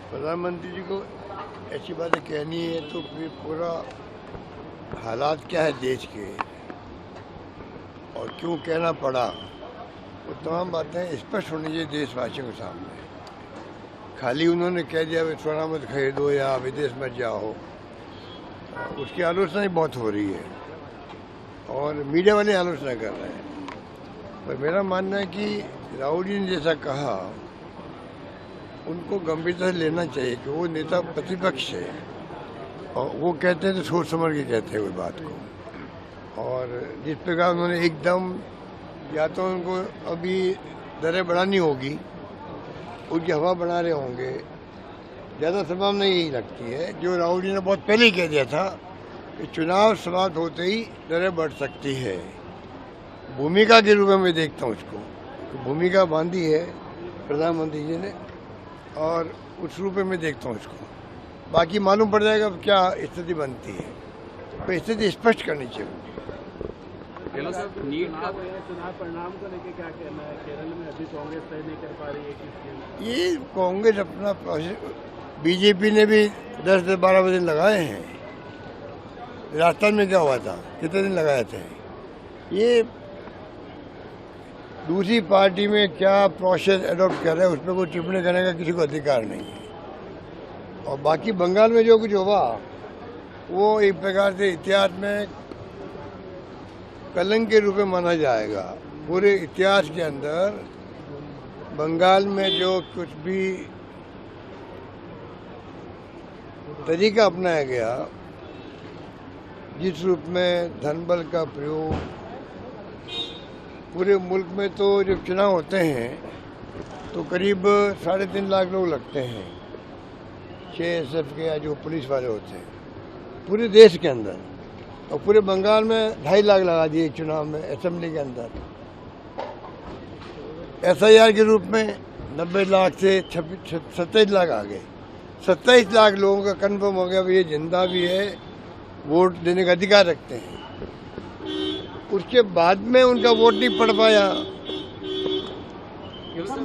प्रधानमंत्री जी को ऐसी बातें कहनी है तो फिर पूरा हालात क्या है देश के और क्यों कहना पड़ा, वो तमाम बातें स्पष्ट होनी चाहिए देशवासियों के सामने। खाली उन्होंने कह दिया वे सोना मत खरीदो या विदेश मत जाओ, उसकी आलोचना ही बहुत हो रही है और मीडिया वाले आलोचना कर रहे हैं। पर मेरा मानना है कि राहुल जी ने जैसा कहा उनको गंभीरता से लेना चाहिए कि वो नेता प्रतिपक्ष है और वो कहते हैं तो सोच समझ के कहते हैं कोई बात को। और जिस प्रकार उन्होंने एकदम, या तो उनको अभी दरें बढ़ानी होगी, उनकी हवा बना रहे होंगे, ज़्यादा संभावना यही लगती है जो राहुल जी ने बहुत पहले ही कह दिया था कि चुनाव समाप्त होते ही दरें बढ़ सकती है। भूमिका के रूप में मैं देखता हूँ उसको, तो भूमिका बांधी है प्रधानमंत्री जी ने और उस रूप में मैं देखता हूँ इसको। बाकी मालूम पड़ जाएगा क्या स्थिति बनती है, तो स्थिति स्पष्ट करनी चाहिए। चुनाव परिणाम को लेकर क्या कहना है? केरल में अभी कांग्रेस तय नहीं कर पा रही है ये कांग्रेस अपना प्रोसेस, बीजेपी ने भी 10-12 दिन लगाए हैं। राजस्थान में क्या हुआ था, कितने दिन लगाए थे? ये दूसरी पार्टी में क्या प्रोसेस एडॉप्ट कर रहे हैं उस पर कोई टिप्पणी करने का किसी को अधिकार नहीं है। और बाकी बंगाल में जो कुछ हुआ वो एक प्रकार से इतिहास में कलंक के रूप में माना जाएगा। पूरे इतिहास के अंदर बंगाल में जो कुछ भी तरीका अपनाया गया, जिस रूप में धन बल का प्रयोग, पूरे मुल्क में तो जब चुनाव होते हैं तो करीब 3.5 लाख लोग लगते हैं, CSF के या जो पुलिस वाले होते हैं पूरे देश के अंदर, और पूरे बंगाल में 2.5 लाख लगा दिए चुनाव में असेंबली के अंदर। SIR के रूप में 90 लाख से 27 लाख आ गए। 27 लाख लोगों का कन्फर्म हो गया ये जिंदा भी है, वोट देने का अधिकार रखते हैं। उसके बाद में उनका वोट नहीं पड़ पाया,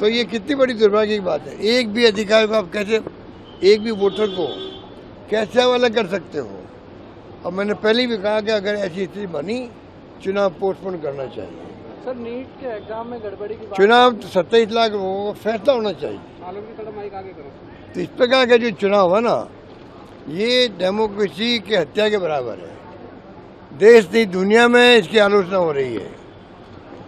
तो ये कितनी बड़ी दुर्भाग्य की बात है। एक भी अधिकार को आप कैसे, एक भी वोटर को कैसे हवाला कर सकते हो? और मैंने पहले भी कहा कि अगर ऐसी स्थिति बनी, चुनाव पोस्टपोन करना चाहिए। सर, नीट के एग्जाम में गड़बड़ी की बात, चुनाव 27 लाख लोगों का फैसला होना चाहिए। तो इस प्रकार का जो चुनाव है ना, ये डेमोक्रेसी की हत्या के बराबर है। देश नहीं दुनिया में इसकी आलोचना हो रही है।